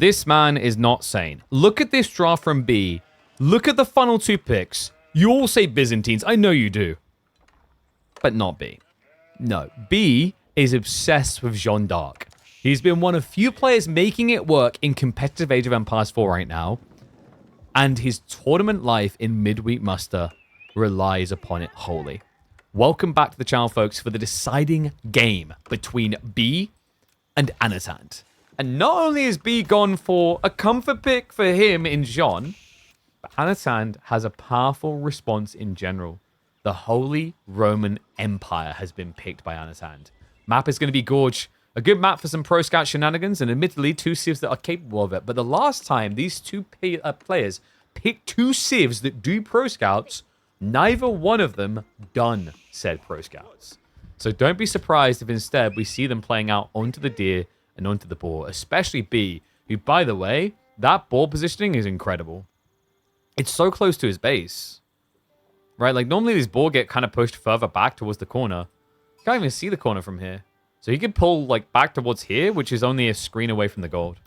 This man is not sane. Look at this draw from B. Look at the final 2 picks. You all say Byzantines. I know you do. But not B. No. B is obsessed with Jeanne d'Arc. He's been one of few players making it work in competitive Age of Empires 4 right now. And his tournament life in Midweek Muster relies upon it wholly. Welcome back to the channel, folks, for the deciding game between B and Anatan. And not only is B gone for a comfort pick for him in Jean, but Anatan has a powerful response in general. The Holy Roman Empire has been picked by Anatan. Map is going to be Gorge. A good map for some pro scout shenanigans, and admittedly, 2 civs that are capable of it. But the last time these 2 players picked 2 civs that do pro scouts, neither one of them done said pro scouts. So don't be surprised if instead we see them playing out onto the deer and onto the boar, especially B, who, by the way, that boar positioning is incredible. It's so close to his base, right? Like, normally these boar get kind of pushed further back towards the corner. You can't even see the corner from here. So he could pull, like, back towards here, which is only a screen away from the gold.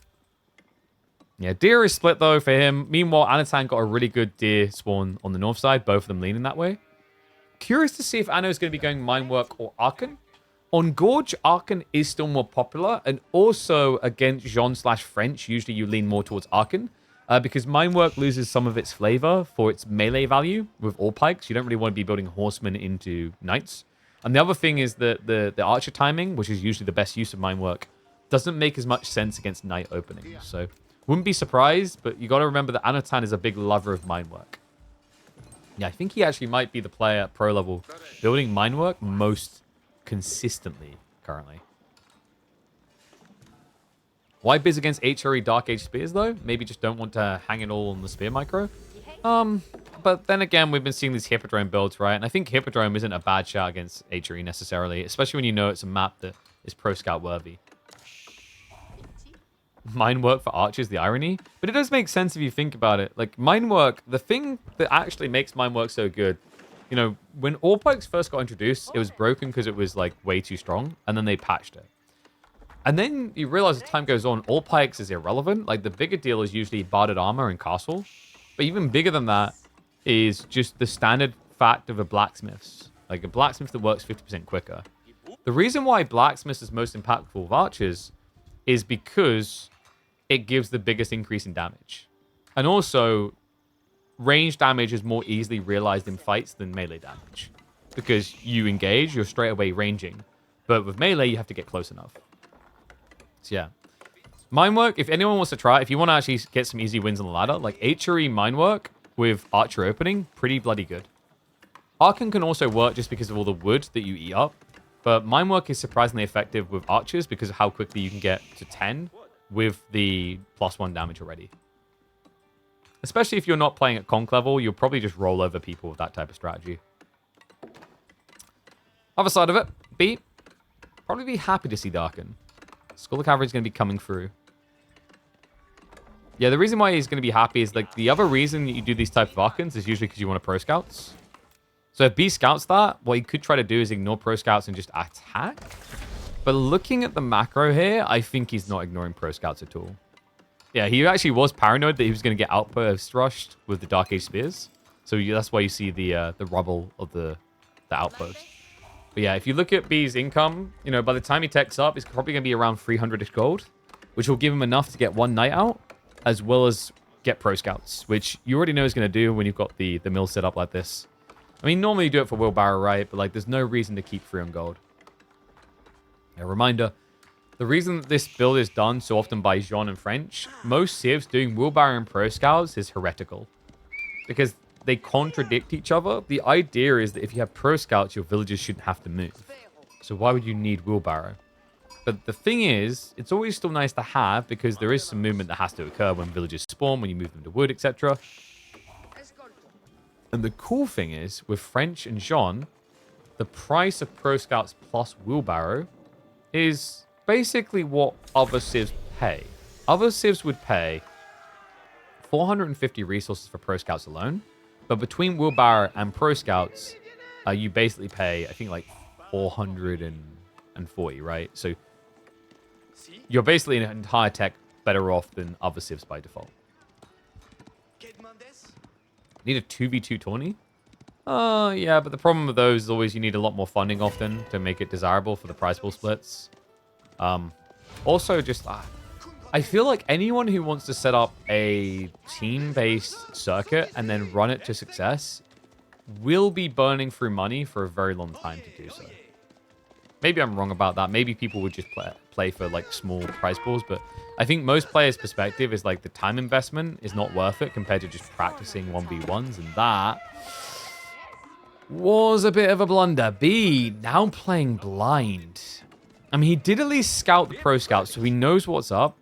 Yeah, deer is split, though, for him. Meanwhile, Anatan got a really good deer spawn on the north side, both of them leaning that way. Curious to see if Anno is going to be going Minework or Archon. On Gorge, Archon is still more popular, and also against Jean/French, usually you lean more towards Archon, because Minework loses some of its flavor for its melee value with all pikes. You don't really want to be building horsemen into knights. And the other thing is that the archer timing, which is usually the best use of Minework, doesn't make as much sense against knight openings. So wouldn't be surprised, but you got to remember that Anatan is a big lover of Minework. Yeah, I think he actually might be the player at pro level building Minework most consistently currently. Why biz against HRE Dark Age Spears, though? Maybe just don't want to hang it all on the Spear micro. But then again, we've been seeing these Hippodrome builds, right? And I think Hippodrome isn't a bad shot against HRE necessarily, especially when you know it's a map that is pro scout worthy. Minework for archers, the irony. But it does make sense if you think about it. Like, Minework, the thing that actually makes Minework so good, you know, when all pikes first got introduced, it was broken because it was, like, way too strong, and then they patched it. And then you realize as time goes on, all pikes is irrelevant. Like, the bigger deal is usually barded armor and castle. But even bigger than that is just the standard fact of a blacksmith's. Like, a blacksmith that works 50% quicker. The reason why blacksmith is most impactful with archers is because it gives the biggest increase in damage. And also, range damage is more easily realized in fights than melee damage. Because you engage, you're straight away ranging. But with melee, you have to get close enough. So yeah. Minework, if anyone wants to try it, if you want to actually get some easy wins on the ladder, like HRE Minework with Archer opening, pretty bloody good. Archon can also work just because of all the wood that you eat up. But Minework is surprisingly effective with Archers because of how quickly you can get to 10 with the +1 damage already. Especially if you're not playing at conk level, you'll probably just roll over people with that type of strategy. Other side of it, B. Probably be happy to see Darken. Scholar Cavalry is going to be coming through. Yeah, the reason why he's going to be happy is, like, the other reason that you do these type of Archons is usually because you want to pro scouts. So if B scouts that, what he could try to do is ignore pro scouts and just attack. But looking at the macro here, I think he's not ignoring pro scouts at all. Yeah, he actually was paranoid that he was going to get outpost rushed with the Dark Age Spears. So that's why you see the rubble of the outpost. But yeah, if you look at B's income, you know, by the time he techs up, it's probably going to be around 300-ish gold, which will give him enough to get one knight out, as well as get pro scouts, which you already know is going to do when you've got the mill set up like this. I mean, normally you do it for wheelbarrow, right? But, like, there's no reason to keep 3 on gold. A reminder, the reason that this build is done so often by Jean and French, most civs doing wheelbarrow and pro scouts is heretical. Because they contradict each other. The idea is that if you have pro scouts, your villagers shouldn't have to move. So why would you need wheelbarrow? But the thing is, it's always still nice to have because there is some movement that has to occur when villagers spawn, when you move them to wood, etc. And the cool thing is, with French and Jean, the price of pro scouts plus wheelbarrow is basically what other civs pay. Other civs would pay 450 resources for pro scouts alone. But between wheelbarrow and pro scouts, you basically pay, I think, like 440, right? So you're basically an entire tech better off than other civs by default. Need a 2v2 tourney? Yeah, but the problem with those is always you need a lot more funding often to make it desirable for the prize pool splits. Also, just I feel like anyone who wants to set up a team-based circuit and then run it to success will be burning through money for a very long time to do so. Maybe I'm wrong about that. Maybe people would just play for like small prize pools, but I think most players' perspective is like the time investment is not worth it compared to just practicing 1v1s, and that was a bit of a blunder. B, now playing blind. I mean, he did at least scout the pro scout, so he knows what's up.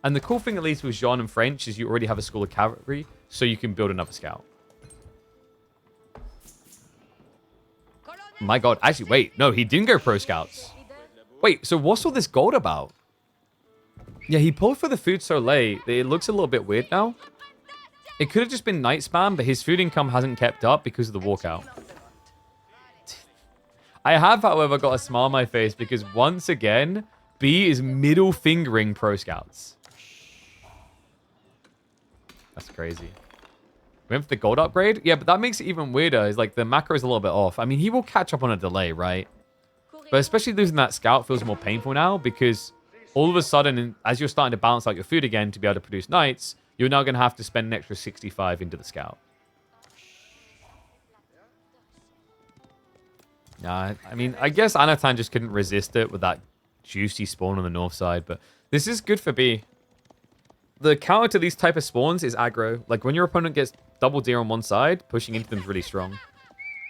And the cool thing, at least with Jean and French, is you already have a school of cavalry, so you can build another scout. My god, actually, wait. No, he didn't go pro scouts. Wait, so what's all this gold about? Yeah, he pulled for the food so late that it looks a little bit weird now. It could have just been night spam, but his food income hasn't kept up because of the walkout. I have, however, got a smile on my face because once again, B is middle fingering pro scouts. That's crazy. Went for the gold upgrade? Yeah, but that makes it even weirder. It's like the macro is a little bit off. I mean, he will catch up on a delay, right? But especially losing that scout feels more painful now because all of a sudden, as you're starting to balance out your food again to be able to produce knights, you're now going to have to spend an extra 65 into the scout. Nah, I mean, I guess Anatan just couldn't resist it with that juicy spawn on the north side, but this is good for B. The counter to these type of spawns is aggro. Like, when your opponent gets double deer on one side, pushing into them is really strong.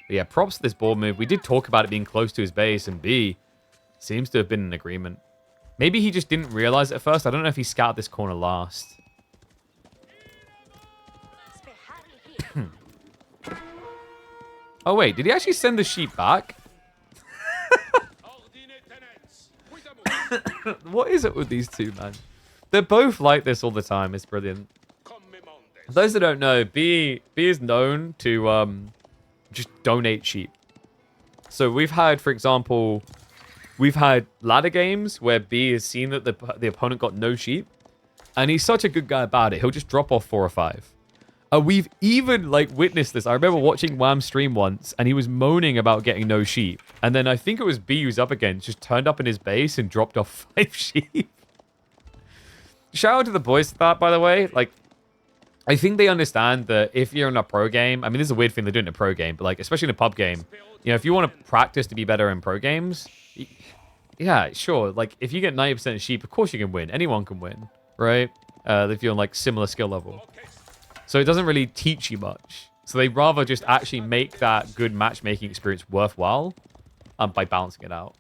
But yeah, props to this board move. We did talk about it being close to his base, and B seems to have been in agreement. Maybe he just didn't realize it at first. I don't know if he scouted this corner last. Oh, wait. Did he actually send the sheep back? What is it with these two, man? They're both like this all the time. It's brilliant. For those that don't know, B is known to just donate sheep. So we've had, for example, we've had ladder games where B has seen that the opponent got no sheep, and he's such a good guy about it. He'll just drop off 4 or 5. We've even like witnessed this. I remember watching Wham stream once, and he was moaning about getting no sheep. And then I think it was B who's up against, just turned up in his base and dropped off 5 sheep. Shout out to the boys for that, by the way. Like, I think they understand that if you're in a pro game, I mean, this is a weird thing they're doing in a pro game, but like, especially in a pub game, you know, if you want to practice to be better in pro games, yeah, sure. Like, if you get 90% sheep, of course you can win. Anyone can win, right? If you're on like similar skill level. So it doesn't really teach you much. So they'd rather just actually make that good matchmaking experience worthwhile by balancing it out.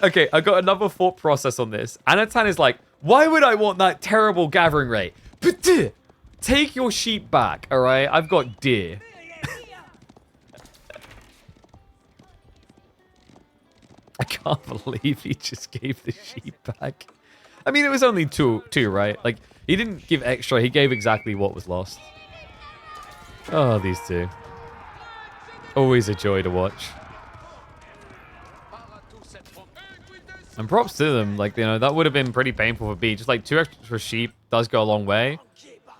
Okay, I got another thought process on this. Anatan is like, why would I want that terrible gathering rate? Take your sheep back, all right? I've got deer. I can't believe he just gave the sheep back. I mean, it was only two, right? Like, he didn't give extra. He gave exactly what was lost. Oh, these two. Always a joy to watch. And props to them. Like, you know, that would have been pretty painful for B. Just like 2 extra sheep does go a long way.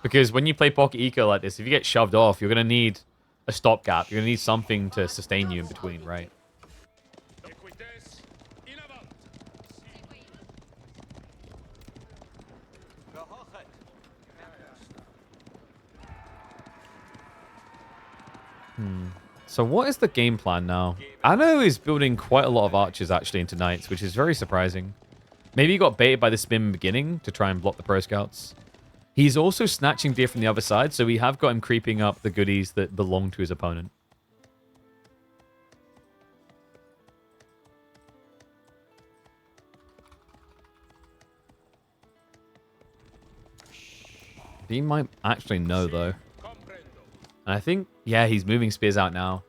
Because when you play Pocket Eco like this, if you get shoved off, you're going to need a stopgap. You're going to need something to sustain you in between, right? So what is the game plan now? Anno is building quite a lot of archers actually into knights, which is very surprising. Maybe he got baited by the spin in the beginning to try and block the pro scouts. He's also snatching deer from the other side, so we have got him creeping up the goodies that belong to his opponent. He might actually know though. And I think, yeah, he's moving spears out now.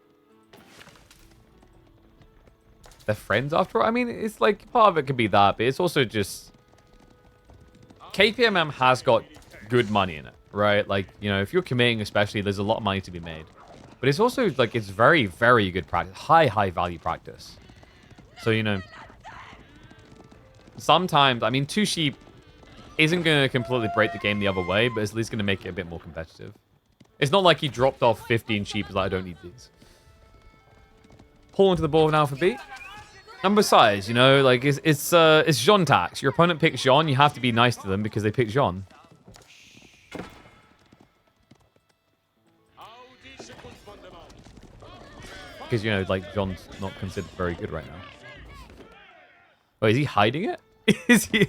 They're friends after all? I mean, it's like, part of it could be that, but it's also just... KPMM has got good money in it, right? Like, you know, if you're committing especially, there's a lot of money to be made. But it's also, like, it's very, very good practice. High value practice. So, you know, sometimes, I mean, 2 sheep isn't going to completely break the game the other way, but it's at least going to make it a bit more competitive. It's not like he dropped off 15 sheep. He's like, I don't need these. Pull onto the board now for B. And besides, you know, like, it's Jean tax. Your opponent picks Jean, you have to be nice to them because they pick Jean. Because, you know, like, Jean's not considered very good right now. Oh, is he hiding it? Is he?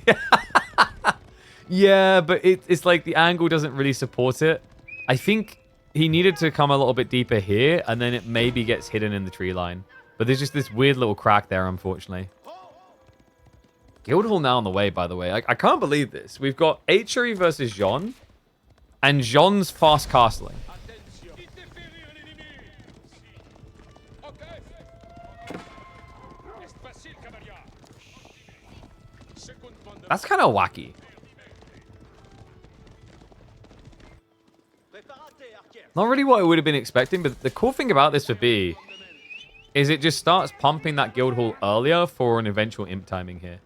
Yeah, but it's like the angle doesn't really support it. I think he needed to come a little bit deeper here, and then it maybe gets hidden in the tree line. But there's just this weird little crack there, unfortunately. Guildhall now on the way, by the way. I can't believe this. We've got Archery versus Jean, and Jean's fast castling. That's kind of wacky. Not really what I would have been expecting, but the cool thing about this for B is it just starts pumping that Guildhall earlier for an eventual imp timing here.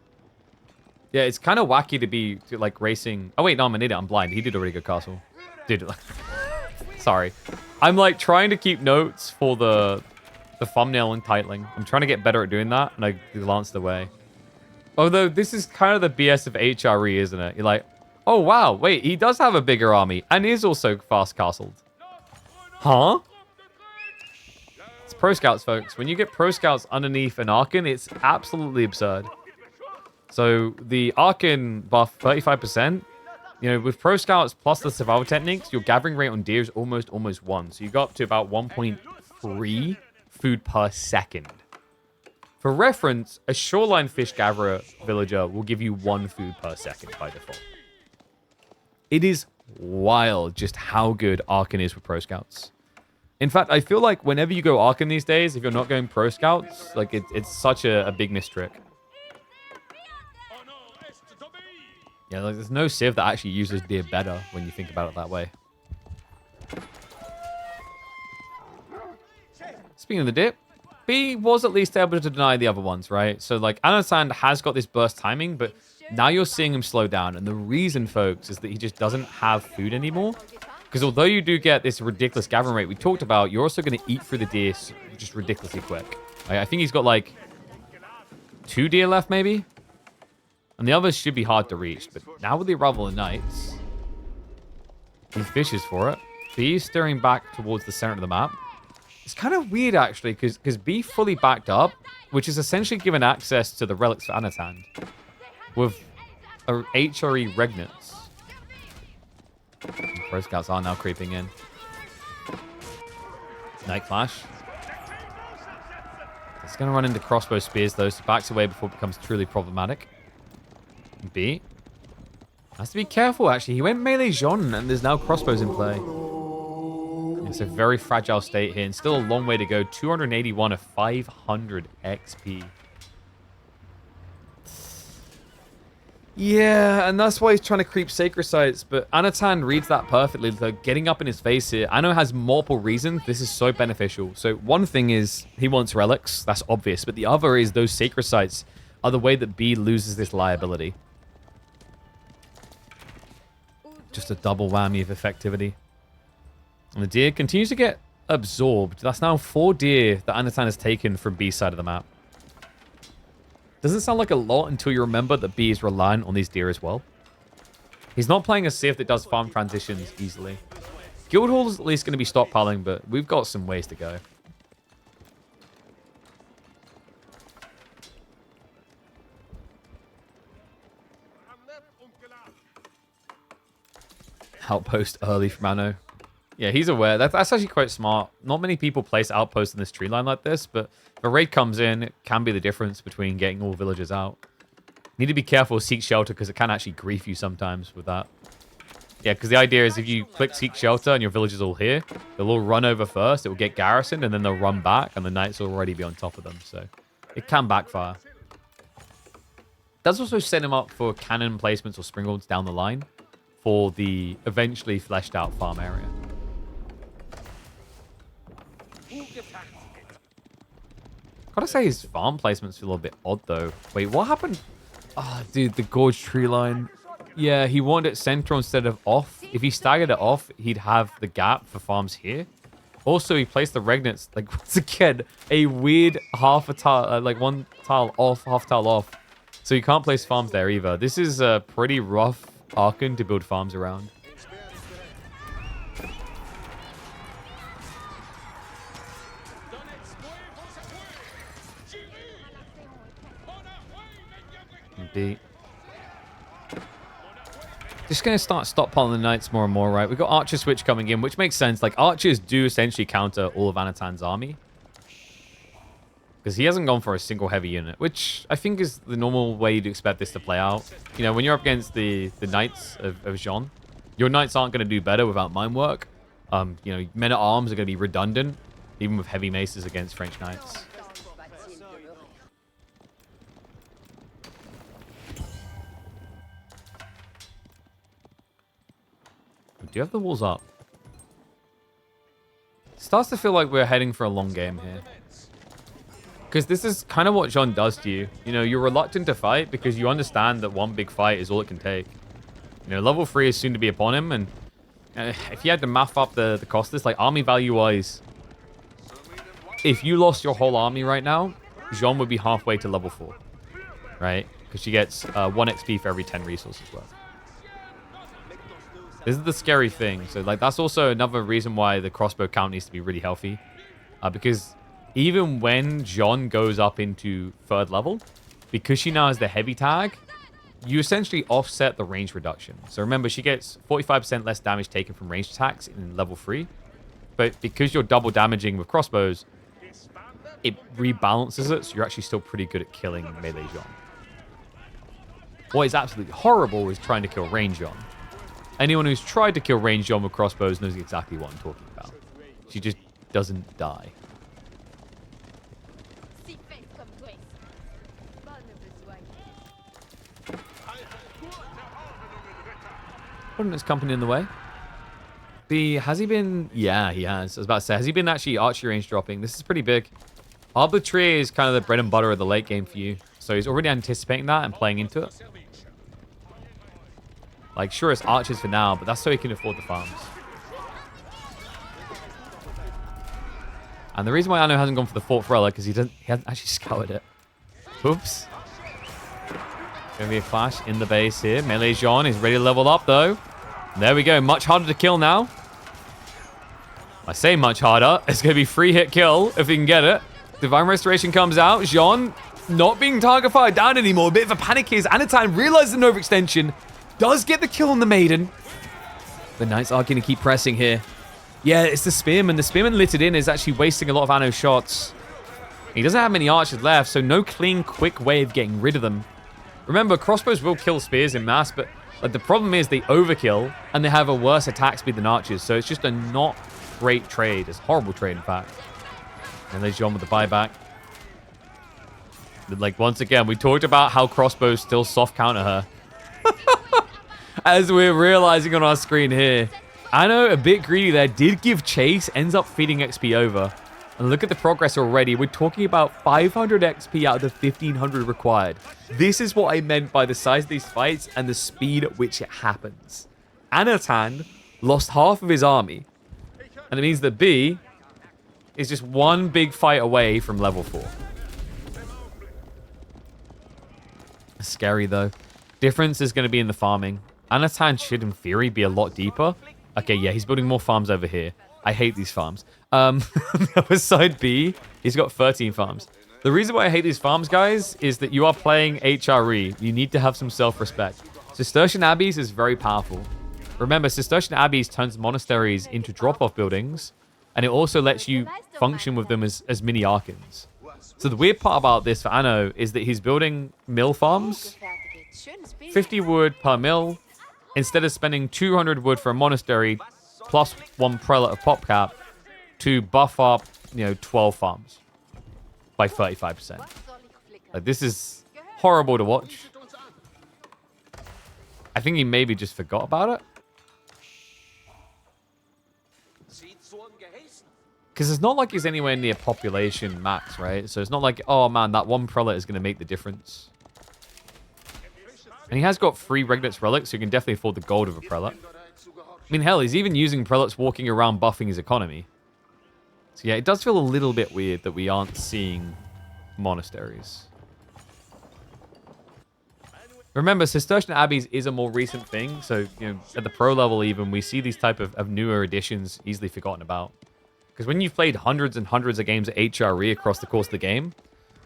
Yeah, it's kind of wacky to be like racing. Oh wait, no, I'm an idiot. I'm blind. He did a really good castle. Dude, sorry. I'm like trying to keep notes for the thumbnail and titling. I'm trying to get better at doing that, and I glanced away. Although this is kind of the BS of HRE, isn't it? You're like, oh wow, wait, he does have a bigger army and is also fast castled. Huh? It's Pro Scouts, folks. When you get Pro Scouts underneath an Archon, it's absolutely absurd. So the Archon buff 35%, you know, with Pro Scouts plus the survival techniques, your gathering rate on deer is almost 1. So you go up to about 1.3 food per second. For reference, a shoreline fish gatherer villager will give you 1 food per second by default. It is wild just how good Archon is with Pro Scouts. In fact, I feel like whenever you go Archon these days, if you're not going Pro Scouts, like it's such a big mistrick. Yeah, like there's no Civ that actually uses deer better when you think about it that way. Speaking of the dip, B was at least able to deny the other ones, right? So like Anasand has got this burst timing, but now you're seeing him slow down. And the reason, folks, is that he just doesn't have food anymore. Because although you do get this ridiculous gathering rate we talked about, you're also going to eat through the deer just ridiculously quick. I think he's got like 2 deer left, maybe? And the others should be hard to reach. But now with the arrival of Knights, he fishes for it. B is steering back towards the center of the map. It's kind of weird, actually, because B fully backed up, which is essentially given access to the relics for Anatan with a HRE Regnants. Pro Scouts are now creeping in. Night Clash. It's going to run into crossbow spears, though, so backs away before it becomes truly problematic. B has to be careful, actually. He went melee Jean, and there's now crossbows in play. It's a very fragile state here, and still a long way to go. 281 of 500 XP. Yeah, and that's why he's trying to creep Sacred Sites, but Anatan reads that perfectly. Like, getting up in his face here. Anno has multiple reasons this is so beneficial. So one thing is he wants relics. That's obvious. But the other is those Sacred Sites are the way that B loses this liability. Just a double whammy of effectivity. And the deer continues to get absorbed. That's now 4 deer that Anatan has taken from B's side of the map. Doesn't sound like a lot until you remember that B is reliant on these deer as well. He's not playing a Civ that does farm transitions easily. Guildhall is at least going to be stockpiling, but we've got some ways to go. Outpost early from Anno. Yeah, he's aware. That's actually quite smart. Not many people place outposts in this tree line like this, but if a raid comes in, it can be the difference between getting all villagers out. Need to be careful with Seek Shelter, because it can actually grief you sometimes with that. Yeah, because the idea is if you click Seek Shelter and your villagers all here, they'll all run over first, it will get garrisoned, and then they'll run back, and the knights will already be on top of them. So it can backfire. Does also set him up for cannon placements or springboards down the line for the eventually fleshed out farm area. Gotta say his farm placements feel a bit odd though. Wait, what happened? Oh, dude, the gorge tree line. Yeah, he wanted it central instead of off. If he staggered it off, he'd have the gap for farms here. Also, he placed the regnants, like, once again, a weird half a tile, like one tile off, half tile off. So you can't place farms there either. This is a pretty rough Archon to build farms around. Indeed. Just going to start stockpiling the knights more and more, right? We've got archer switch coming in, which makes sense. Like, archers do essentially counter all of Anatan's army. Because he hasn't gone for a single heavy unit, which I think is the normal way you'd expect this to play out. You know, when you're up against the knights of Jean, your knights aren't going to do better without mine work. You know, men-at-arms are going to be redundant, even with heavy maces against French knights. Do you have the walls up? Starts to feel like we're heading for a long game here. Because this is kind of what Jean does to you. You know, you're reluctant to fight because you understand that one big fight is all it can take. You know, level 3 is soon to be upon him, and if you had to math up the cost of this, like army value-wise, if you lost your whole army right now, Jean would be halfway to level 4, right? Because she gets 1 XP for every 10 resources worth. This is the scary thing. So, like, that's also another reason why the crossbow count needs to be really healthy. Because even when Jean goes up into 3rd level, because she now has the heavy tag, you essentially offset the range reduction. So remember, she gets 45% less damage taken from ranged attacks in level 3. But because you're double damaging with crossbows, it rebalances it, so you're actually still pretty good at killing melee Jean. What is absolutely horrible is trying to kill range Jean. Anyone who's tried to kill range Jean with crossbows knows exactly what I'm talking about. She just doesn't die. Putting his company in the way. Has he been... Yeah, he has. I was about to say, has he been actually archery range dropping? This is pretty big. Arbitrary is kind of the bread and butter of the late game for you. So he's already anticipating that and playing into it. Like, sure, it's archers for now, but that's so he can afford the farms. And the reason why Anno hasn't gone for the Fort Relic is he hasn't actually scouted it. Oops. Gonna be a flash in the base here. Melee Jean is ready to level up, though. There we go. Much harder to kill now. I say much harder. It's going to be free hit kill if he can get it. Divine Restoration comes out. Jean not being target fired down anymore. A bit of a panic here as Anatan realizes an overextension. Does get the kill on the Maiden. The Knights are going to keep pressing here. Yeah, it's the Spearman. The Spearman lit it in is actually wasting a lot of Anno shots. He doesn't have many archers left, so no clean, quick way of getting rid of them. Remember, crossbows will kill spears in mass, but like, the problem is they overkill, and they have a worse attack speed than archers, so it's just a not great trade. It's a horrible trade, in fact. And there's John with the buyback. But, like, once again, we talked about how crossbows still soft counter her. As we're realizing on our screen here. Anno, a bit greedy there, did give chase, ends up feeding XP over. And look at the progress already. We're talking about 500 XP out of the 1500 required. This is what I meant by the size of these fights and the speed at which it happens. Anatan lost half of his army. And it means that B is just one big fight away from level 4. Scary, though. Difference is going to be in the farming. Anatan should, in theory, be a lot deeper. Okay, yeah, he's building more farms over here. I hate these farms. On the other side B, he's got 13 farms. The reason why I hate these farms, guys, is that you are playing HRE. You need to have some self-respect. Cistercian Abbeys is very powerful. Remember, Cistercian Abbeys turns monasteries into drop-off buildings, and it also lets you function with them as mini Archons. So the weird part about this for Anno is that he's building mill farms, 50 wood per mill, instead of spending 200 wood for a monastery, plus 1 prelate of pop cap, to buff up, 12 farms by 35%. Like, this is horrible to watch. I think he maybe just forgot about it. Because it's not like he's anywhere near population max, right? So it's not like, oh man, that 1 prelate is going to make the difference. And he has got 3 Regnitz relics, so he can definitely afford the gold of a prelate. I mean, hell, he's even using prelates walking around buffing his economy. So yeah, it does feel a little bit weird that we aren't seeing monasteries. Remember, Cistercian Abbeys is a more recent thing, so at the pro level even, we see these type of newer additions easily forgotten about. Because when you've played hundreds and hundreds of games of HRE across the course of the game,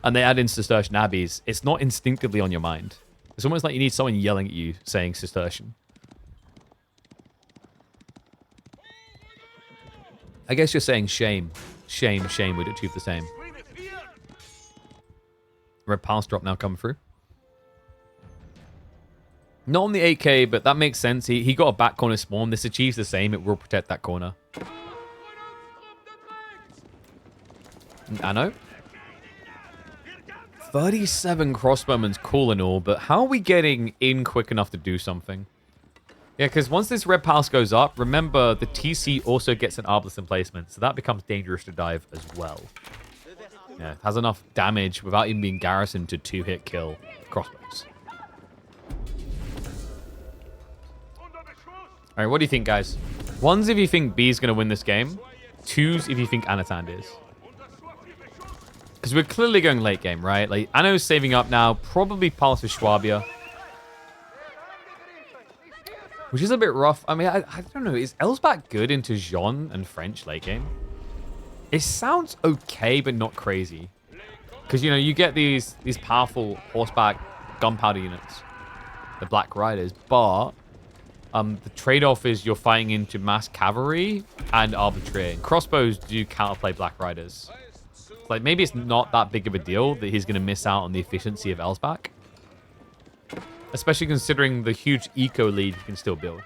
and they add in Cistercian Abbeys, it's not instinctively on your mind. It's almost like you need someone yelling at you saying Cistercian. I guess you're saying shame. Shame, shame, we'd achieve the same. Red Pulse drop now coming through. Not on the 8k, but that makes sense. He got a back corner spawn. This achieves the same. It will protect that corner. Anno. 37 crossbowmen's cool and all, but how are we getting in quick enough to do something? Yeah, because once this red pulse goes up, remember the TC also gets an Arbalest emplacement, so that becomes dangerous to dive as well. Yeah, it has enough damage without even being garrisoned to 2-hit kill crossbows. Alright, what do you think, guys? 1's if you think B is going to win this game. 2's if you think Anatan is. Because we're clearly going late game, right? Like, Anno's saving up now. Probably Pulse for Schwabia. Which is a bit rough. I mean, I don't know. Is Elsbach good into Jean and French late game? It sounds okay, but not crazy. Because, you get these powerful horseback gunpowder units. The Black Riders. But the trade-off is you're fighting into mass cavalry and arbitrary. Crossbows do counterplay Black Riders. Like, maybe it's not that big of a deal that he's going to miss out on the efficiency of Elsbach. Especially considering the huge eco lead you can still build.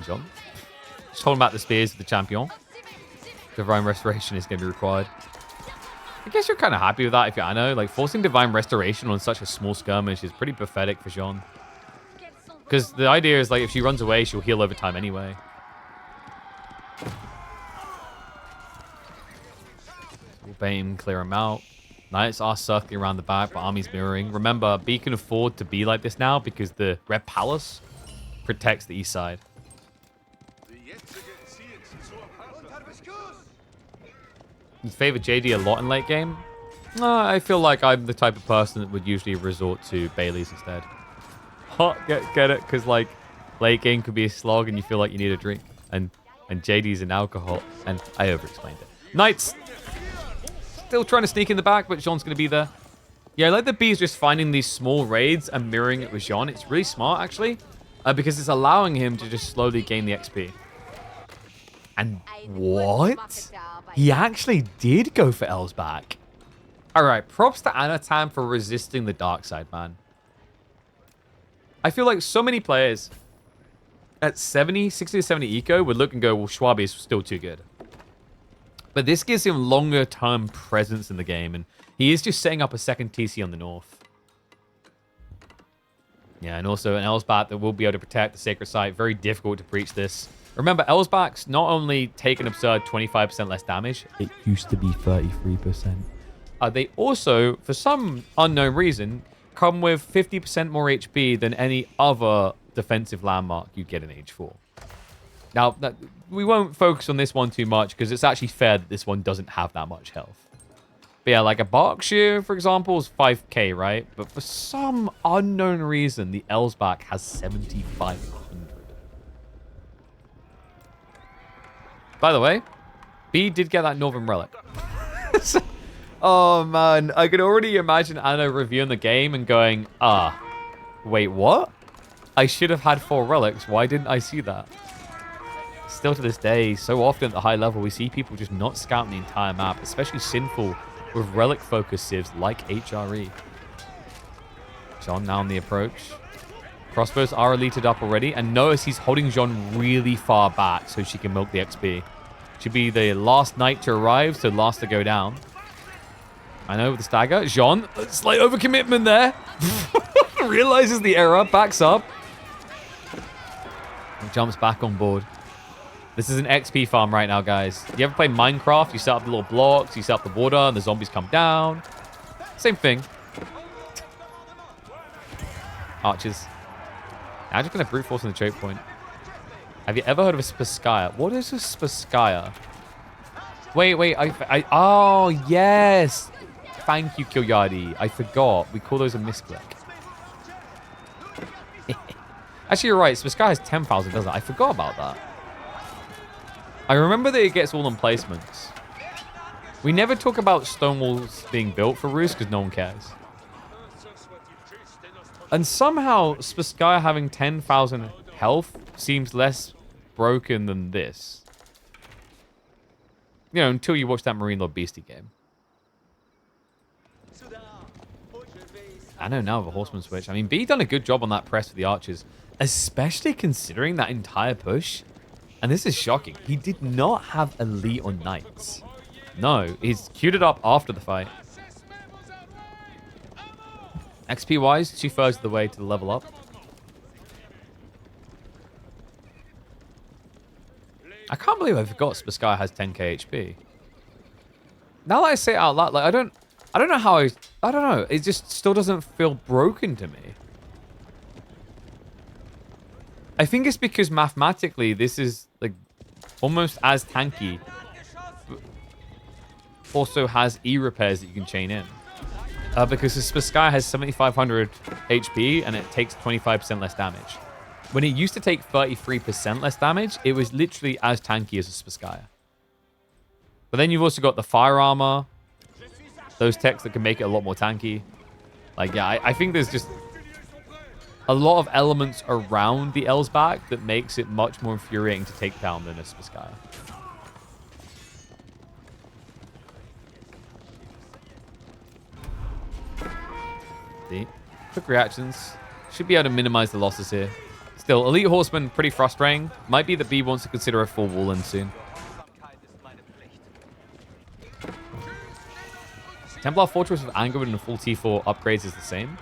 John. Just talking about the spears of the champion. Divine Restoration is going to be required. I guess you're kind of happy with that if you're Anno. Like, forcing Divine Restoration on such a small skirmish is pretty pathetic for Jean. Because the idea is, like, if she runs away, she'll heal over time anyway. We'll bait him, clear him out. Knights are circling around the back, but army's mirroring. Remember, B can afford to be like this now because the Red Palace protects the east side. You favor JD a lot in late game? I feel like I'm the type of person that would usually resort to Bailey's instead. Get it? Because, like, late game could be a slog and you feel like you need a drink. And JD's an alcohol. And I over-explained it. Knights! Still trying to sneak in the back, but Jean's going to be there. Yeah, I like the B's just finding these small raids and mirroring it with Jean. It's really smart, actually. Because it's allowing him to just slowly gain the XP. And what? He actually did go for Elsbach. Alright, props to Anatan for resisting the dark side, man. I feel like so many players at 60 to 70 eco would look and go, well, Schwabi is still too good. But this gives him longer term presence in the game, and he is just setting up a second TC on the north. Yeah, and also an Elsbach that will be able to protect the sacred site. Very difficult to breach this. Remember, Elsbach's not only take an absurd 25% less damage, it used to be 33%. They also, for some unknown reason, come with 50% more HP than any other defensive landmark you get in Age 4. Now, we won't focus on this one too much because it's actually fair that this one doesn't have that much health. But yeah, like a Berkshire, for example, is 5k, right? But for some unknown reason, the Elsbach has 7,500. By the way, B did get that Northern Relic. Oh, man. I could already imagine Anna reviewing the game and going, wait, what? I should have had 4 relics. Why didn't I see that? Still to this day, so often at the high level, we see people just not scouting the entire map, especially Sinful with relic-focused civs like HRE. John now on the approach. Crossbows are elited up already, and notice he's holding Jean really far back so she can milk the XP. Should be the last knight to arrive, so last to go down. I know with the stagger. Jean, slight overcommitment there. Realizes the error, backs up. And jumps back on board. This is an XP farm right now, guys. You ever play Minecraft? You set up the little blocks, you set up the water, and the zombies come down. Same thing. Archers. I'm just going to brute force on the choke point. Have you ever heard of a Spaskaya? What is a Spaskaya? Wait. Oh, yes. Thank you, Kilyardi. I forgot. We call those a misclick. Actually, you're right. Spaskaya has 10,000, doesn't it? I forgot about that. I remember that it gets all on placements. We never talk about stone walls being built for Roost because no one cares. And somehow, Spaskaya having 10,000 health seems less broken than this. You know, until you watch that Marine Lord Beastie game. I know now with a Horseman switch. I mean, B done a good job on that press with the archers, especially considering that entire push. And this is shocking. He did not have elite on knights. No, he's queued it up after the fight. XP wise, 2/3 of the way to the level up. I can't believe I forgot Spaskaya has 10k HP. Now that I say it out loud, like I don't know how I don't know. It just still doesn't feel broken to me. I think it's because mathematically this is like almost as tanky. Also has E repairs that you can chain in. Because the Spaskaya has 7,500 HP and it takes 25% less damage. When it used to take 33% less damage, it was literally as tanky as a Spaskaya. But then you've also got the fire armor, those techs that can make it a lot more tanky. Like, yeah, I think there's just a lot of elements around the Elsbach that makes it much more infuriating to take down than a Spaskaya. See? Quick reactions. Should be able to minimize the losses here. Still, Elite Horseman, pretty frustrating. Might be that B wants to consider a full wall in soon. Templar Fortress with Angerwood and full T4 upgrades is the same.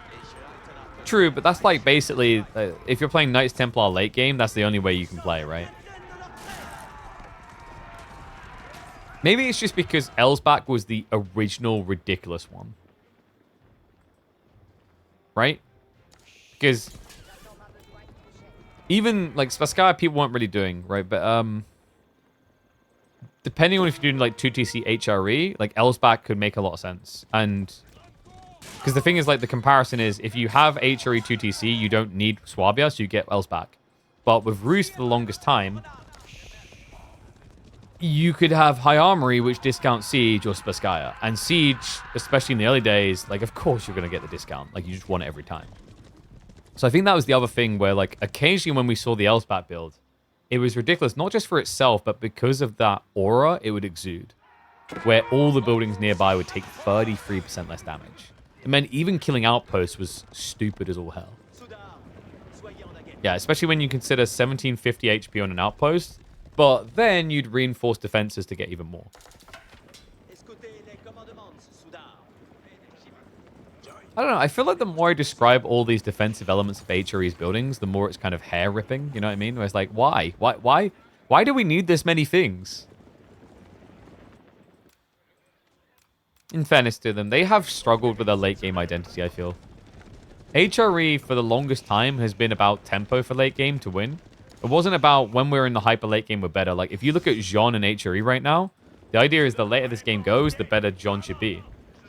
True, but that's like basically, if you're playing Knights Templar late game, that's the only way you can play, right? Maybe it's just because Elsbach was the original ridiculous one. Right? Because even like Spaskaya people weren't really doing, right? But depending on if you're doing like 2TC HRE, like Elsbach could make a lot of sense. And because the thing is, like, the comparison is if you have HRE 2TC, you don't need Swabia, so you get Elsbach. But with Roost for the longest time, you could have High Armory, which discounts Siege or Spaskaya. And Siege, especially in the early days, like, of course you're going to get the discount. Like, you just want it every time. So I think that was the other thing where, like, occasionally when we saw the Elsbach build, it was ridiculous, not just for itself, but because of that aura it would exude, where all the buildings nearby would take 33% less damage. It meant even killing outposts was stupid as all hell. Yeah, especially when you consider 1750 HP on an outpost, but then you'd reinforce defenses to get even more. I don't know, I feel like the more I describe all these defensive elements of HRE's buildings, the more it's kind of hair-ripping, you know what I mean? Where it's like, why? Why do we need this many things? In fairness to them, they have struggled with their late-game identity, I feel. HRE, for the longest time, has been about tempo for late game to win. It wasn't about when we're in the hyper late game, we're better. Like, if you look at Jean and HRE right now, the idea is the later this game goes, the better Jean should be.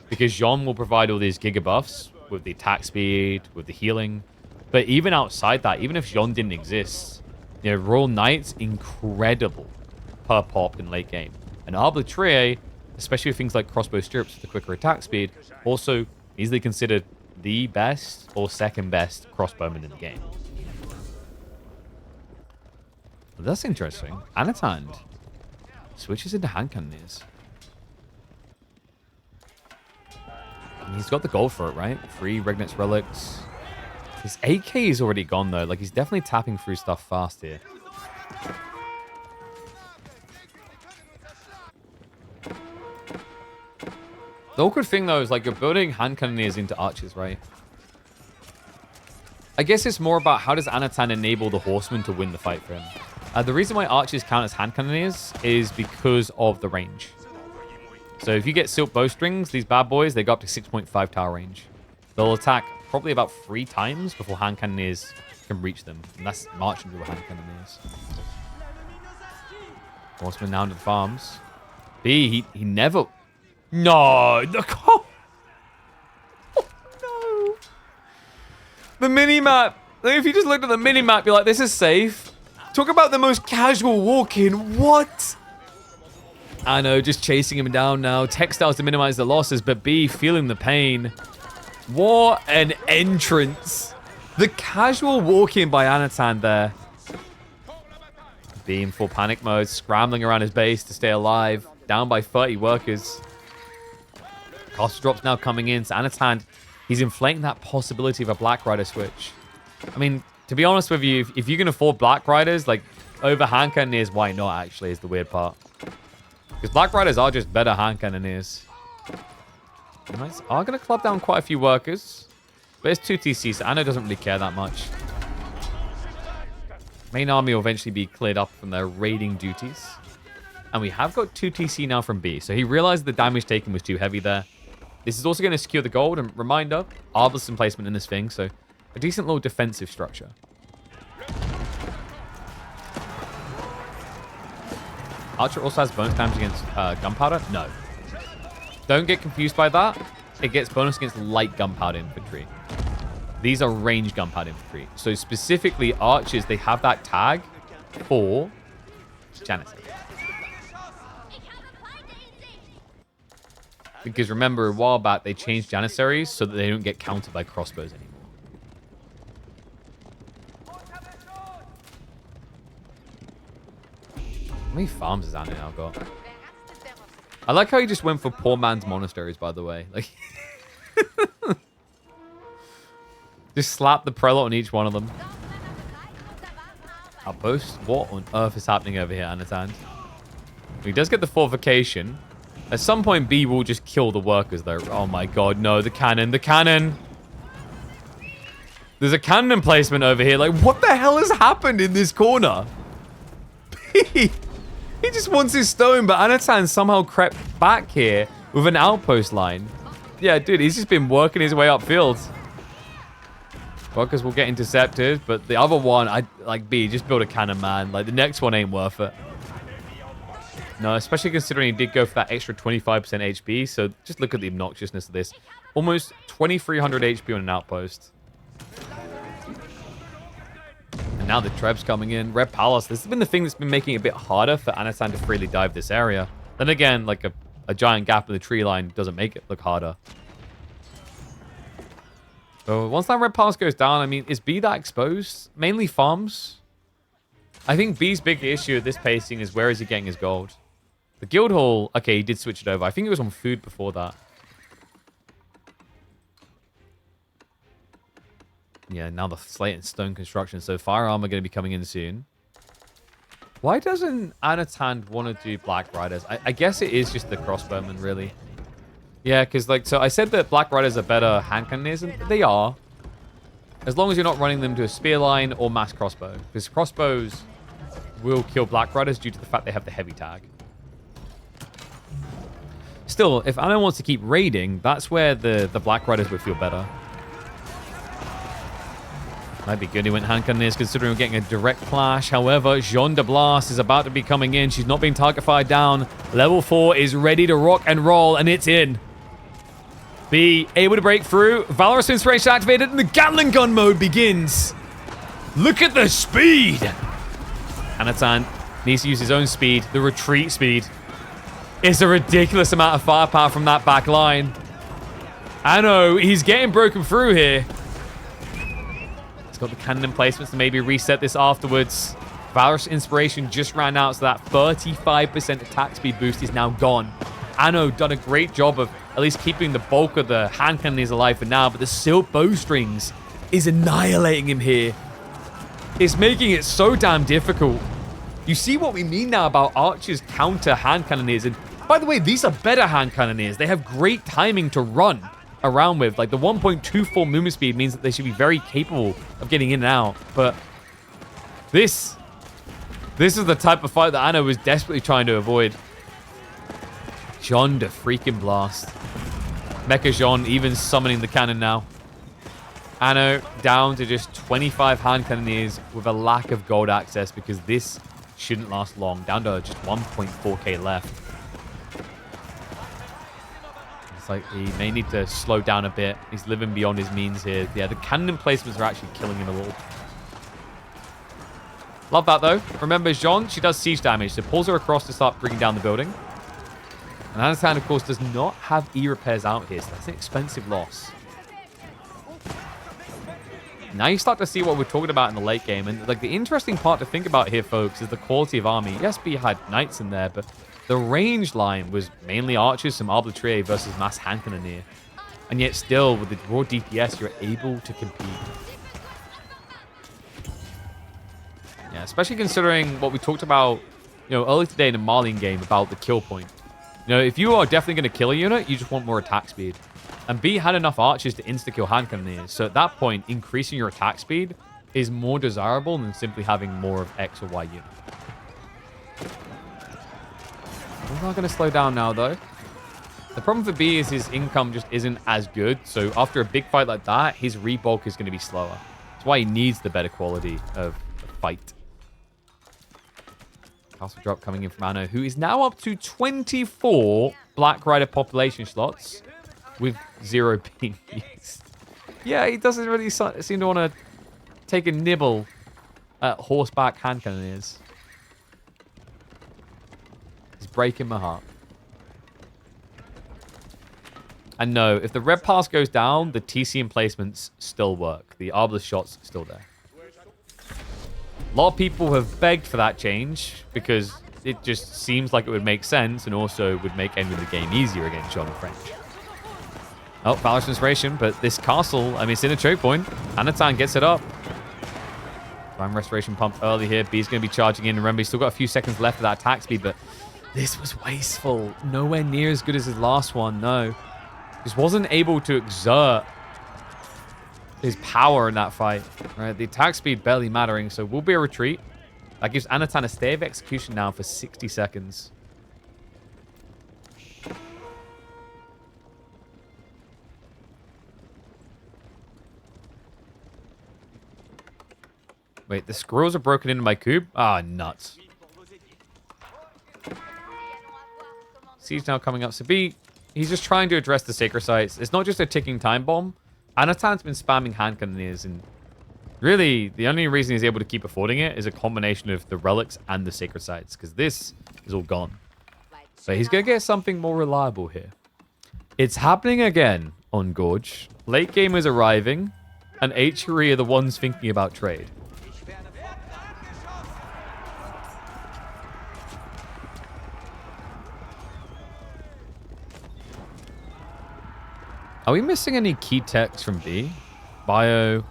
Because Jean will provide all these giga buffs with the attack speed, with the healing. But even outside that, even if Jean didn't exist, you know, Royal Knight's incredible per pop in late game. And Arbitrier, especially with things like crossbow stirrups with the quicker attack speed, also easily considered the best or second best crossbowman in the game. Well, that's interesting. Anatand switches into hand cannoneers. He's got the gold for it, right? 3 Regnit's relics. His AK is already gone, though. Like, he's definitely tapping through stuff fast here. The awkward thing, though, is, like, you're building hand cannoneers into archers, right? I guess it's more about how does Anatan enable the horseman to win the fight for him. The reason why archers count as hand cannoneers is because of the range. So if you get silk bowstrings, these bad boys, they go up to 6.5 tower range. They'll attack probably about 3 times before hand cannoneers can reach them. And that's marching to a hand cannoneers. Horseman down to the farms. B, he never... No! Oh, no! The mini-map. If you just looked at the mini-map, you're like, this is safe. Talk about the most casual walk-in. What? I know, just chasing him down now. Textiles to minimize the losses, but B feeling the pain. What an entrance. The casual walk-in by Anatan there. B in full panic mode, scrambling around his base to stay alive. Down by 30 workers. Cost drops now coming in. So Anatan, he's inflating that possibility of a Black Rider switch. I mean, to be honest with you, if you can afford Black Riders, like, over hand cannoneers, why not, actually, is the weird part. Because Black Riders are just better hand cannoneers. Nice. Are going to club down quite a few workers. But it's 2 TC, so Anno doesn't really care that much. Main army will eventually be cleared up from their raiding duties. And we have got 2 TC now from B. So he realized the damage taken was too heavy there. This is also going to secure the gold. And reminder, Arbalest placement in this thing. So a decent little defensive structure. Archer also has bonus damage against gunpowder? No. Don't get confused by that. It gets bonus against light gunpowder infantry. These are ranged gunpowder infantry. So specifically, archers, they have that tag for Janissary. Because remember, a while back, they changed Janissaries so that they don't get countered by crossbows anymore. How many farms has Anna now got? I like how he just went for poor man's monasteries, by the way. Like, just slap the prelate on each one of them. Outpost? What on earth is happening over here, Anatan? He does get the fortification. At some point, B will just kill the workers, though. Oh my god, no. The cannon. The cannon. There's a cannon emplacement over here. Like, what the hell has happened in this corner? He just wants his stone, but Anatan somehow crept back here with an outpost line. Yeah, dude, he's just been working his way upfield. Workers will get intercepted, but the other one, like B, just build a cannon, man. Like, the next one ain't worth it. No, especially considering he did go for that extra 25% HP, so just look at the obnoxiousness of this. Almost 2,300 HP on an outpost. And now the Treb's coming in. Red Palace. This has been the thing that's been making it a bit harder for Anatan to freely dive this area. Then again, like a giant gap in the tree line doesn't make it look harder. So once that Red Palace goes down, I mean, is B that exposed? Mainly farms. I think B's big issue at this pacing is where is he getting his gold? The guild hall, okay, he did switch it over. I think it was on food before that. Yeah, now the slate and stone construction. So firearm are going to be coming in soon. Why doesn't Anatan want to do Black Riders? I guess it is just the crossbowmen, really. Yeah, because, like, so I said that Black Riders are better hand cannoneers, and they are. As long as you're not running them to a spear line or mass crossbow. Because crossbows will kill Black Riders due to the fact they have the heavy tag. Still, if Anna wants to keep raiding, that's where the Black Riders would feel better. Might be good he went hand cannoneers considering we're getting a direct clash. However, Jean de Blas is about to be coming in. She's not being target fired down. Level 4 is ready to rock and roll, and it's in. B able to break through. Valorous Inspiration activated, and the Gatling gun mode begins. Look at the speed. Anatan needs to use his own speed, the retreat speed. It's a ridiculous amount of firepower from that back line. Anno, he's getting broken through here. He's got the cannon emplacements to maybe reset this afterwards. Valorous Inspiration just ran out, so that 35% attack speed boost is now gone. Anno done a great job of at least keeping the bulk of the hand cannons alive for now, but the silk bowstrings is annihilating him here. It's making it so damn difficult. You see what we mean now about archers counter hand cannoneers. And by the way, these are better hand cannoneers. They have great timing to run around with. Like the 1.24 movement speed means that they should be very capable of getting in and out. But this is the type of fight that Anna was desperately trying to avoid. Jean de freaking blast. Mecha Jean even summoning the cannon now. Anno down to just 25 hand cannoneers with a lack of gold access because this shouldn't last long. Down to just 1.4k left. It's like he may need to slow down a bit. He's living beyond his means here. Yeah, the cannon placements are actually killing him a little. Love that though. Remember Jean, she does siege damage, so pulls her across to start bringing down the building. And Anatan, of course, does not have E-repairs out here, so that's an expensive loss. Now you start to see what we're talking about in the late game. And like the interesting part to think about here, folks, is the quality of army. Yes, B had knights in there, but the range line was mainly archers, some arbaletier versus mass hand cannoneer. And yet still, with the raw DPS, you're able to compete. Yeah, especially considering what we talked about, you know, earlier today in the Marlene game about the kill point. You know, if you are definitely going to kill a unit, you just want more attack speed. And B had enough archers to insta-kill hand cannoneers. So at that point, increasing your attack speed is more desirable than simply having more of X or Y unit. We're not going to slow down now, though. The problem for B is his income just isn't as good. So after a big fight like that, his rebulk is going to be slower. That's why he needs the better quality of fight. Castle drop coming in from Anno, who is now up to 24 Black Rider population slots with 0 being used. Yeah, he doesn't really seem to want to take a nibble at horseback hand cannoneers. He's breaking my heart. And no, if the red pass goes down, the TC emplacements still work. The Arbalest shot's still there. A lot of people have begged for that change because it just seems like it would make sense and also would make ending the game easier against John and French. Oh, Valorous Inspiration, but this castle, I mean, it's in a choke point. Anatan gets it up. Prime Restoration pump early here. B's going to be charging in. Remember, he's still got a few seconds left of that attack speed, but this was wasteful. Nowhere near as good as his last one, no. Just wasn't able to exert his power in that fight. Right, the attack speed barely mattering, so will be a retreat. That gives Anatan a stay of execution now for 60 seconds. Wait, the squirrels are broken into my cube? Ah, nuts. Siege now coming up. So B, he's just trying to address the sacred sites. It's not just a ticking time bomb. Anatan's been spamming hand cannoneers, and really, the only reason he's able to keep affording it is a combination of the relics and the sacred sites, because this is all gone. So he's going to get something more reliable here. It's happening again on Gorge. Late game is arriving, and HRE are the ones thinking about trade. Are we missing any key techs from B? Bio.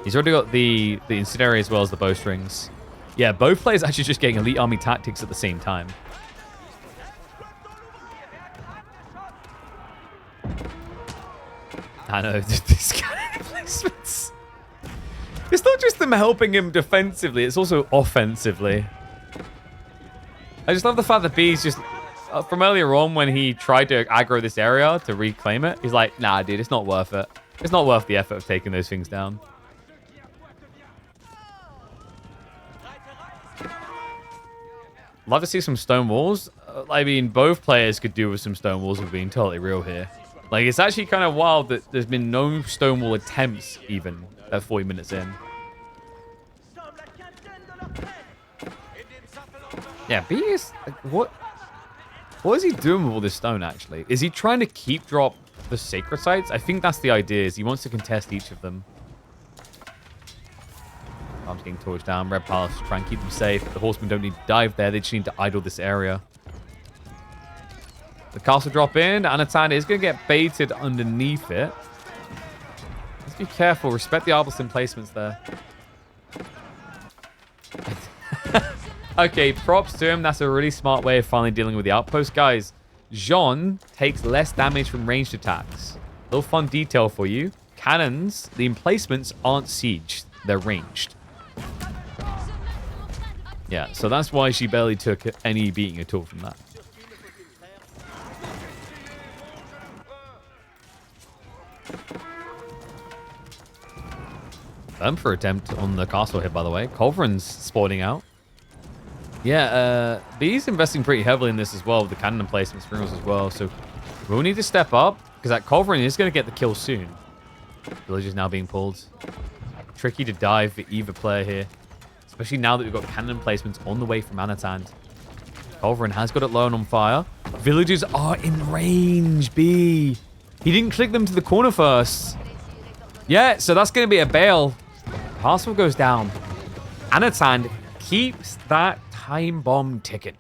He's already got the incendiary as well as the bowstrings. Yeah, both players actually just getting elite army tactics at the same time. I know, this kind of placements. It's not just them helping him defensively, it's also offensively. I just love the fact that B's just... from earlier on when he tried to aggro this area to reclaim it, he's like, nah, dude, it's not worth it. It's not worth the effort of taking those things down. Love to see some stone walls. I mean, both players could do with some stone walls, if we're being totally real here. Like, it's actually kind of wild that there's been no stone wall attempts even at 40 minutes in. Yeah, B is... Like, what is he doing with all this stone, actually? Is he trying to keep drop the sacred sites? I think that's the idea, is he wants to contest each of them. Arms getting torched down. Red Palace to try and keep them safe. The horsemen don't need to dive there. They just need to idle this area. The castle drop in. Anatan is going to get baited underneath it. Let's be careful. Respect the Arbelson placements there. Okay, props to him. That's a really smart way of finally dealing with the outpost. Guys, Jean takes less damage from ranged attacks. Little fun detail for you. Cannons, the emplacements aren't sieged. They're ranged. Yeah, so that's why she barely took any beating at all from that. For attempt on the castle here, by the way. Culverin's spawning out. Yeah, B's investing pretty heavily in this as well, with the cannon placements for as well. So we'll need to step up, because that Culverin is going to get the kill soon. Village is now being pulled. Tricky to dive for either player here, especially now that we've got cannon placements on the way from Anatand. Culverin has got it low and on fire. Villagers are in range, B. He didn't click them to the corner first. Yeah, so that's going to be a bail. Castle goes down. Anatand keeps that time bomb ticking.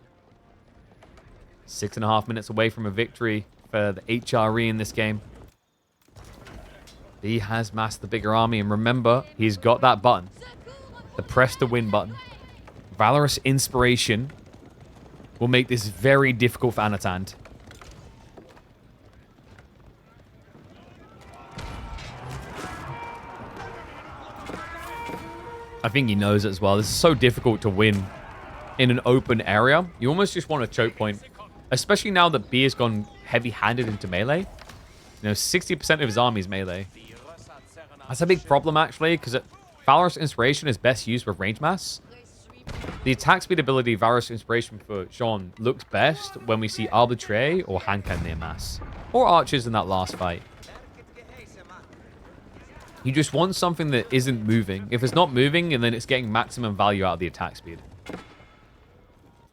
6.5 minutes away from a victory for the HRE in this game. He has massed the bigger army, and remember, he's got that button. The press to win button. Valorous Inspiration will make this very difficult for Anatand. I think he knows it as well. This is so difficult to win in an open area. You almost just want a choke point, especially now that B has gone heavy-handed into melee. You know, 60% of his army is melee. That's a big problem, actually, because Valorous Inspiration is best used with range mass. The attack speed ability Valorous Inspiration for Jean looks best when we see Arbitrary or Hankan near mass, or archers in that last fight. You just want something that isn't moving. If it's not moving, and then it's getting maximum value out of the attack speed. And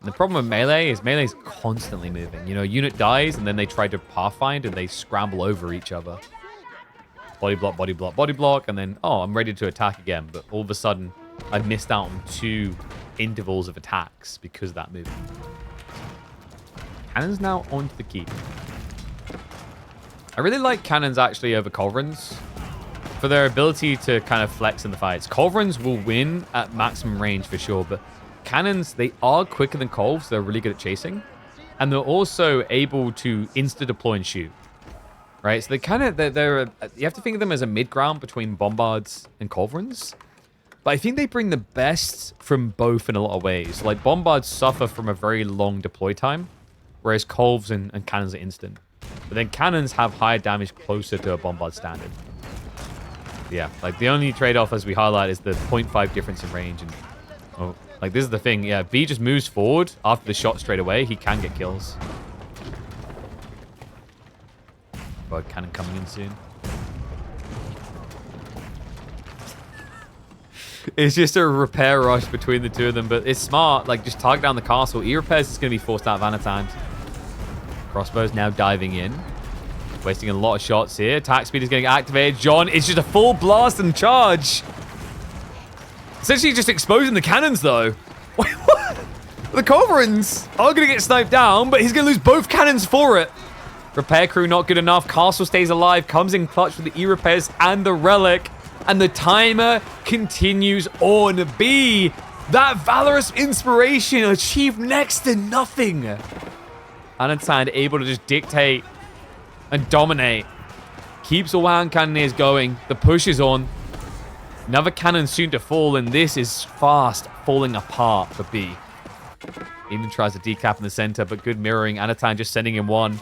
the problem with melee is melee's constantly moving. You know, unit dies, and then they try to pathfind, and they scramble over each other. Body block, body block, body block, and then, oh, I'm ready to attack again. But all of a sudden, I've missed out on 2 intervals of attacks because of that movement. Cannons now onto the keep. I really like cannons, actually, over culverins, for their ability to kind of flex in the fights. Culverins will win at maximum range for sure, but cannons, they are quicker than Culvs. So they're really good at chasing. And they're also able to insta-deploy and shoot. Right? So they kind of, you have to think of them as a mid-ground between Bombards and Culverins. But I think they bring the best from both in a lot of ways. Like, Bombards suffer from a very long deploy time, whereas Culvs and cannons are instant. But then cannons have higher damage closer to a Bombard standard. Yeah, like the only trade-off, as we highlight, is the 0.5 difference in range. And oh, like this is the thing. Yeah, V just moves forward after the shot straight away. He can get kills. But cannon coming in soon. It's just a repair rush between the two of them, but it's smart. Like, just target down the castle. E-repairs is going to be forced out of Anatand. Crossbow's now diving in. Wasting a lot of shots here. Attack speed is getting activated. John, it's just a full blast and charge. Essentially just exposing the cannons, though. Wait, what? The Culverins are going to get sniped down, but he's going to lose both cannons for it. Repair crew not good enough. Castle stays alive. Comes in clutch with the E-repairs and the relic. And the timer continues on. B, that Valorous Inspiration achieved next to nothing. Anatand able to just dictate and dominate. Keeps all hand cannoneers going. The push is on. Another cannon soon to fall, and this is fast falling apart for B. Even tries to decap in the center, but good mirroring. Anatand just sending him one.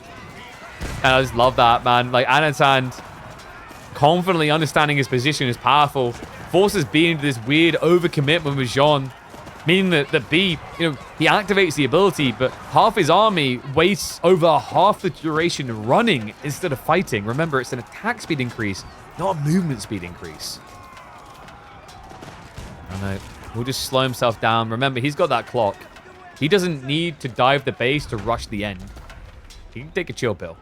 And I just love that, man. Like, Anatand confidently understanding his position is powerful. Forces B into this weird overcommitment with Jean. Meaning that B, you know, he activates the ability, but half his army wastes over half the duration running instead of fighting. Remember, it's an attack speed increase, not a movement speed increase. I know. He'll just slow himself down. Remember, he's got that clock. He doesn't need to dive the base to rush the end. He can take a chill pill.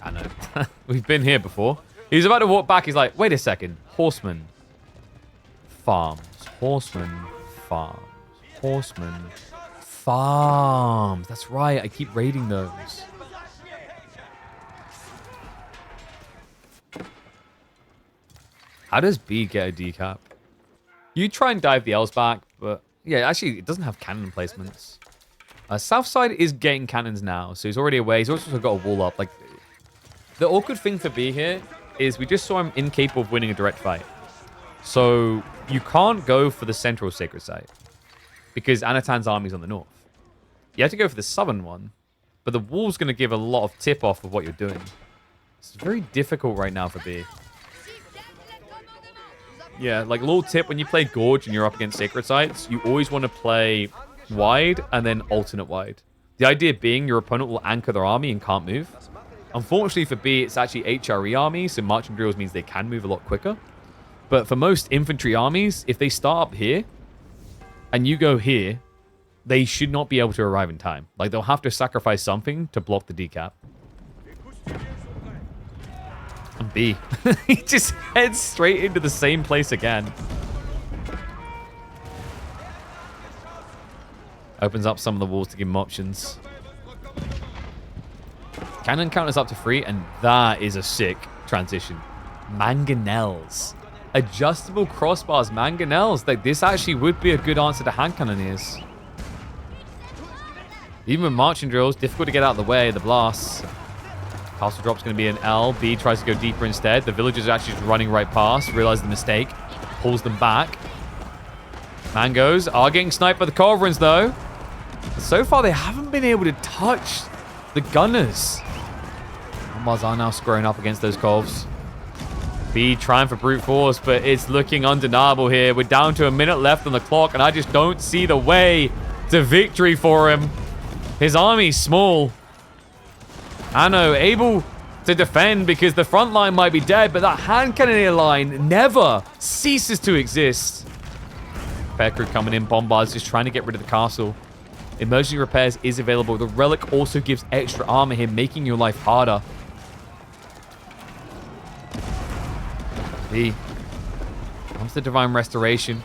I know. We've been here before. He's about to walk back. He's like, wait a second. Horseman. Farms. Horseman. Farms. Horseman. Farms. That's right. I keep raiding those. How does B get a decap? You try and dive the L's back, but yeah, actually, it doesn't have cannon placements. South side is getting cannons now, so he's already away. He's also got a wall up. Like, the awkward thing for B here is we just saw him incapable of winning a direct fight. So you can't go for the central sacred site. because Anatan's army's on the north. You have to go for the southern one, but the wall's going to give a lot of tip-off of what you're doing. It's very difficult right now for B. Yeah, like a little tip, when you play Gorge and you're up against Sacred Sites, you always want to play wide and then alternate wide. The idea being your opponent will anchor their army and can't move. Unfortunately for B, it's actually HRE army, so marching drills means they can move a lot quicker. But for most infantry armies, if they start up here and you go here, they should not be able to arrive in time. Like, they'll have to sacrifice something to block the decap. And B, he just heads straight into the same place again. Opens up some of the walls to give him options. Cannon counters up to 3, and that is a sick transition. Mangonels. Adjustable crossbars, mangonels. Like, this actually would be a good answer to hand cannoneers. Even with marching drills, difficult to get out of the way, the blasts. Castle drop's going to be an L. B tries to go deeper instead. The villagers are actually just running right past. Realize the mistake. Pulls them back. Mangos are getting sniped by the Culverins, though. So far, they haven't been able to touch the gunners. Bombars are now squaring up against those Culvs. B trying for brute force, but it's looking undeniable here. We're down to a minute left on the clock, and I just don't see the way to victory for him. His army's small. Anno able to defend because the front line might be dead, but that hand cannoneer line never ceases to exist. Repair crew coming in. Bombards just trying to get rid of the castle. Emergency repairs is available. The relic also gives extra armor here, making your life harder. B comes the Divine Restoration.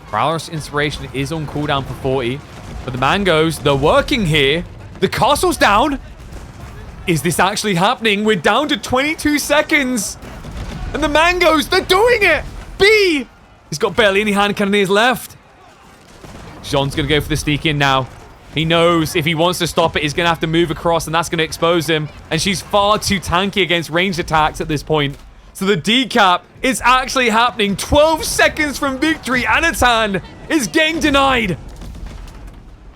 Prowler's Inspiration is on cooldown for 40. But the Mangos, they're working here. The castle's down. Is this actually happening? We're down to 22 seconds. And the Mangos, they're doing it. B, he's got barely any hand cannoneers left. Jean's going to go for the sneak in now. He knows if he wants to stop it, he's going to have to move across, and that's going to expose him. And she's far too tanky against ranged attacks at this point. So the decap is actually happening. 12 seconds from victory. Anatan is getting denied.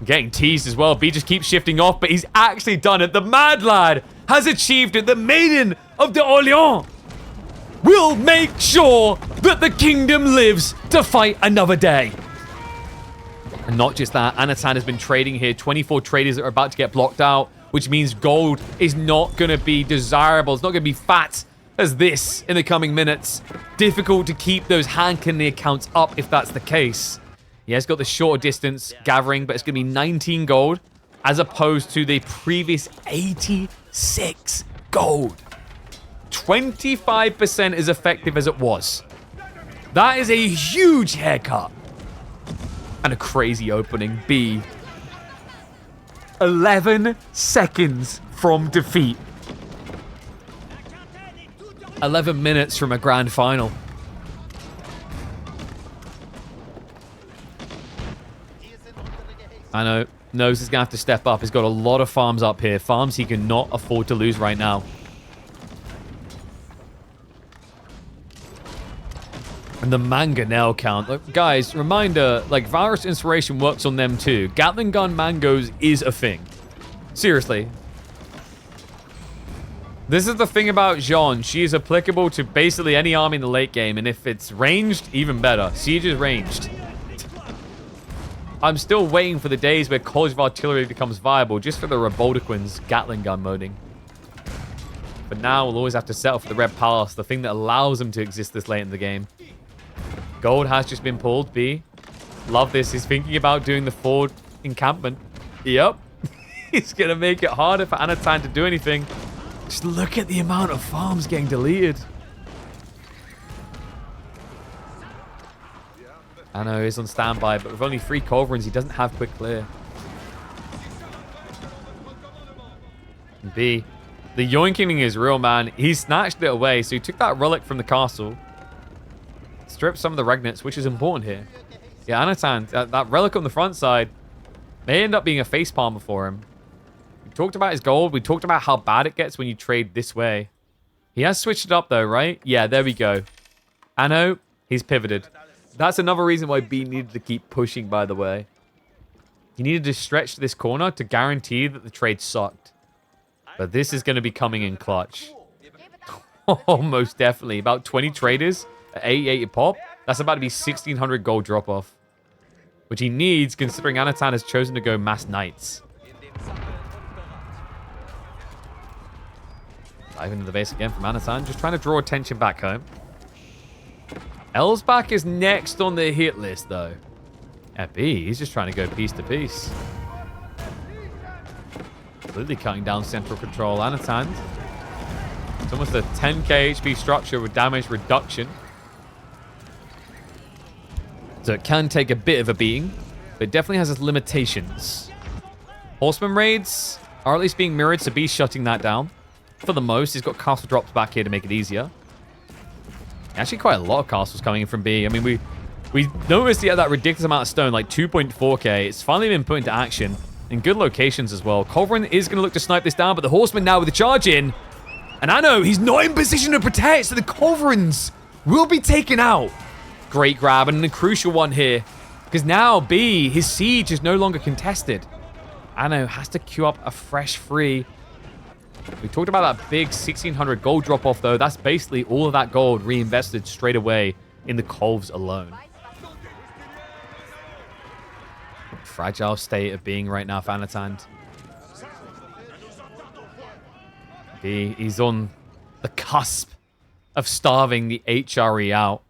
Getting teased as well. B just keeps shifting off, but he's actually done it. The mad lad has achieved it. The maiden of the Orléans will make sure that the kingdom lives to fight another day. And not just that, Anatan has been trading here. 24 traders that are about to get blocked out, which means gold is not going to be desirable. It's not going to be fat as this in the coming minutes. Difficult to keep those hand cannoneer counts up if that's the case. He has got the shorter distance gathering, but it's going to be 19 gold as opposed to the previous 86 gold. 25% as effective as it was. That is a huge haircut. And a crazy opening. B. 11 seconds from defeat. 11 minutes from a grand final. I know. Knows he's going to have to step up. He's got a lot of farms up here. Farms he cannot afford to lose right now. And the mangonel count. Look, guys, reminder, like, Valorous Inspiration works on them too. Gatling Gun Mangos is a thing. Seriously. This is the thing about Jean. She is applicable to basically any army in the late game. And if it's ranged, even better. Siege is ranged. I'm still waiting for the days where College of Artillery becomes viable just for the Revoltiquins Gatling gun moding. But now we'll always have to settle for the Red Palace, the thing that allows them to exist this late in the game. Gold has just been pulled. B. Love this. He's thinking about doing the forward encampment. Yep. He's going to make it harder for Anatan to do anything. Just look at the amount of farms getting deleted. I know he's on standby, but with only 3 Culverins, he doesn't have quick clear. B. The yoinking is real, man. He snatched it away, so he took that relic from the castle. Stripped some of the regnants, which is important here. Yeah, Anatan, that relic on the front side may end up being a face palmer for him. We talked about his gold. We talked about how bad it gets when you trade this way. He has switched it up, though, right? Yeah, there we go. Anno, he's pivoted. That's another reason why B needed to keep pushing, by the way. He needed to stretch this corner to guarantee that the trade sucked. But this is going to be coming in clutch. Oh, most definitely. About 20 traders at 88 pop. That's about to be 1,600 gold drop-off. Which he needs, considering Anatan has chosen to go mass knights. Dive into the base again from Anatan. Just trying to draw attention back home. Elsbach is next on the hit list, though. At B, he's just trying to go piece to piece. Completely cutting down central control. Anatan. It's almost a 10k HP structure with damage reduction. So it can take a bit of a beating, but it definitely has its limitations. Horseman raids are at least being mirrored, so B's shutting that down. For the most, he's got castle drops back here to make it easier. Actually, quite a lot of castles coming in from B. I mean, we noticed he had that ridiculous amount of stone, like 2.4k. It's finally been put into action in good locations as well. Culverin is going to look to snipe this down, but the Horseman now with the charge in. And I know he's not in position to protect, so the Culverins will be taken out. Great grab, and a crucial one here. Because now B, his siege is no longer contested. Anno has to queue up a fresh free. We talked about that big 1,600 gold drop-off, though. That's basically all of that gold reinvested straight away in the Colves alone. Fragile state of being right now for Anatan. He's on the cusp of starving the HRE out.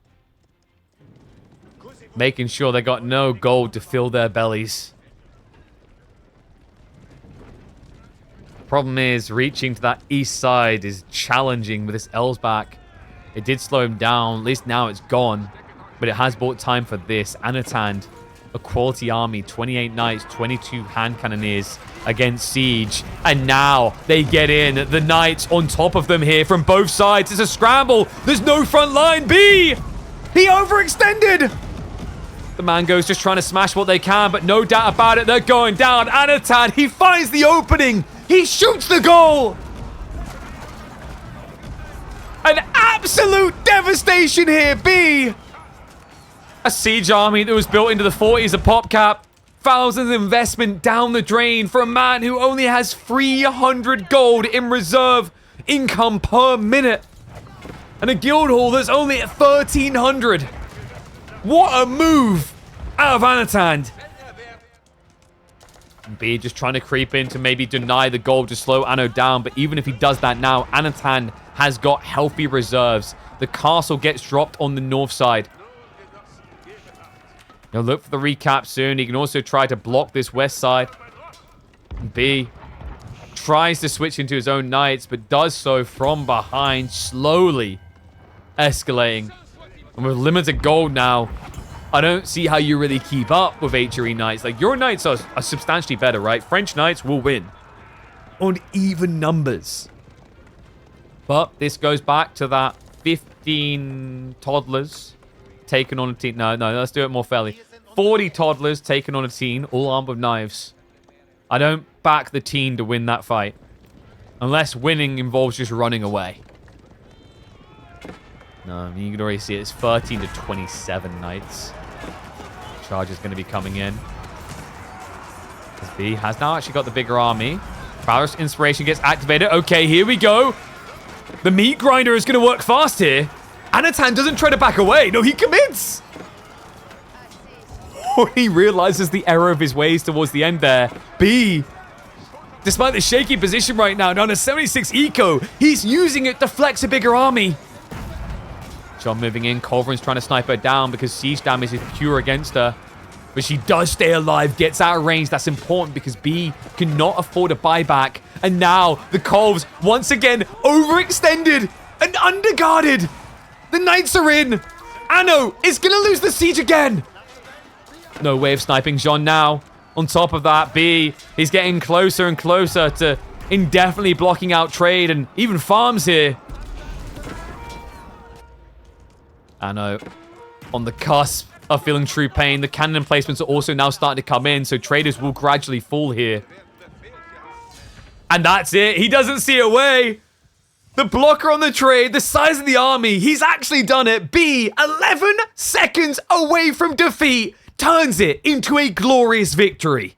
Making sure they got no gold to fill their bellies. Problem is, reaching to that east side is challenging with this Elsbach. It did slow him down. At least now it's gone. But it has bought time for this. Anatan, a quality army. 28 knights, 22 hand cannoneers against siege. And now they get in. The knights on top of them here from both sides. It's a scramble. There's no front line. B! He overextended! The Mango's just trying to smash what they can, but no doubt about it, they're going down. Anatan, he finds the opening. He shoots the goal. An absolute devastation here, B. A siege army that was built into the 40s of pop cap. Thousands of investment down the drain for a man who only has 300 gold in reserve income per minute. And a guild hall that's only at 1,300. What a move out of Anatan. B just trying to creep in to maybe deny the gold to slow Anno down. But even if he does that now, Anatan has got healthy reserves. The castle gets dropped on the north side. He'll look for the recap soon. He can also try to block this west side. B tries to switch into his own knights, but does so from behind, slowly escalating. And with limited gold now, I don't see how you really keep up with HRE knights. Like, your knights are substantially better, right? French knights will win on even numbers. But this goes back to that 15 toddlers taken on a team. No, let's do it more fairly. 40 toddlers taken on a team, all armed with knives. I don't back the team to win that fight. Unless winning involves just running away. No, I mean, you can already see it. It's 13 to 27 knights. Charge is going to be coming in. As B has now actually got the bigger army. Prowess Inspiration gets activated. Okay, here we go. The meat grinder is going to work fast here. Anatan doesn't try to back away. No, he commits. Oh, he realizes the error of his ways towards the end there. B, despite the shaky position right now, down to 76 eco, he's using it to flex a bigger army. John moving in. Culverin's trying to snipe her down because siege damage is pure against her. But she does stay alive, gets out of range. That's important because B cannot afford a buyback. And now the Colves, once again, overextended and underguarded. The knights are in. Anno is going to lose the siege again. No way of sniping Jean now. On top of that, B is getting closer and closer to indefinitely blocking out trade and even farms here. Anno on the cusp of feeling true pain. The cannon emplacements are also now starting to come in, so traders will gradually fall here. And that's it. He doesn't see a way. The blocker on the trade, the size of the army, he's actually done it. B, 11 seconds away from defeat, turns it into a glorious victory.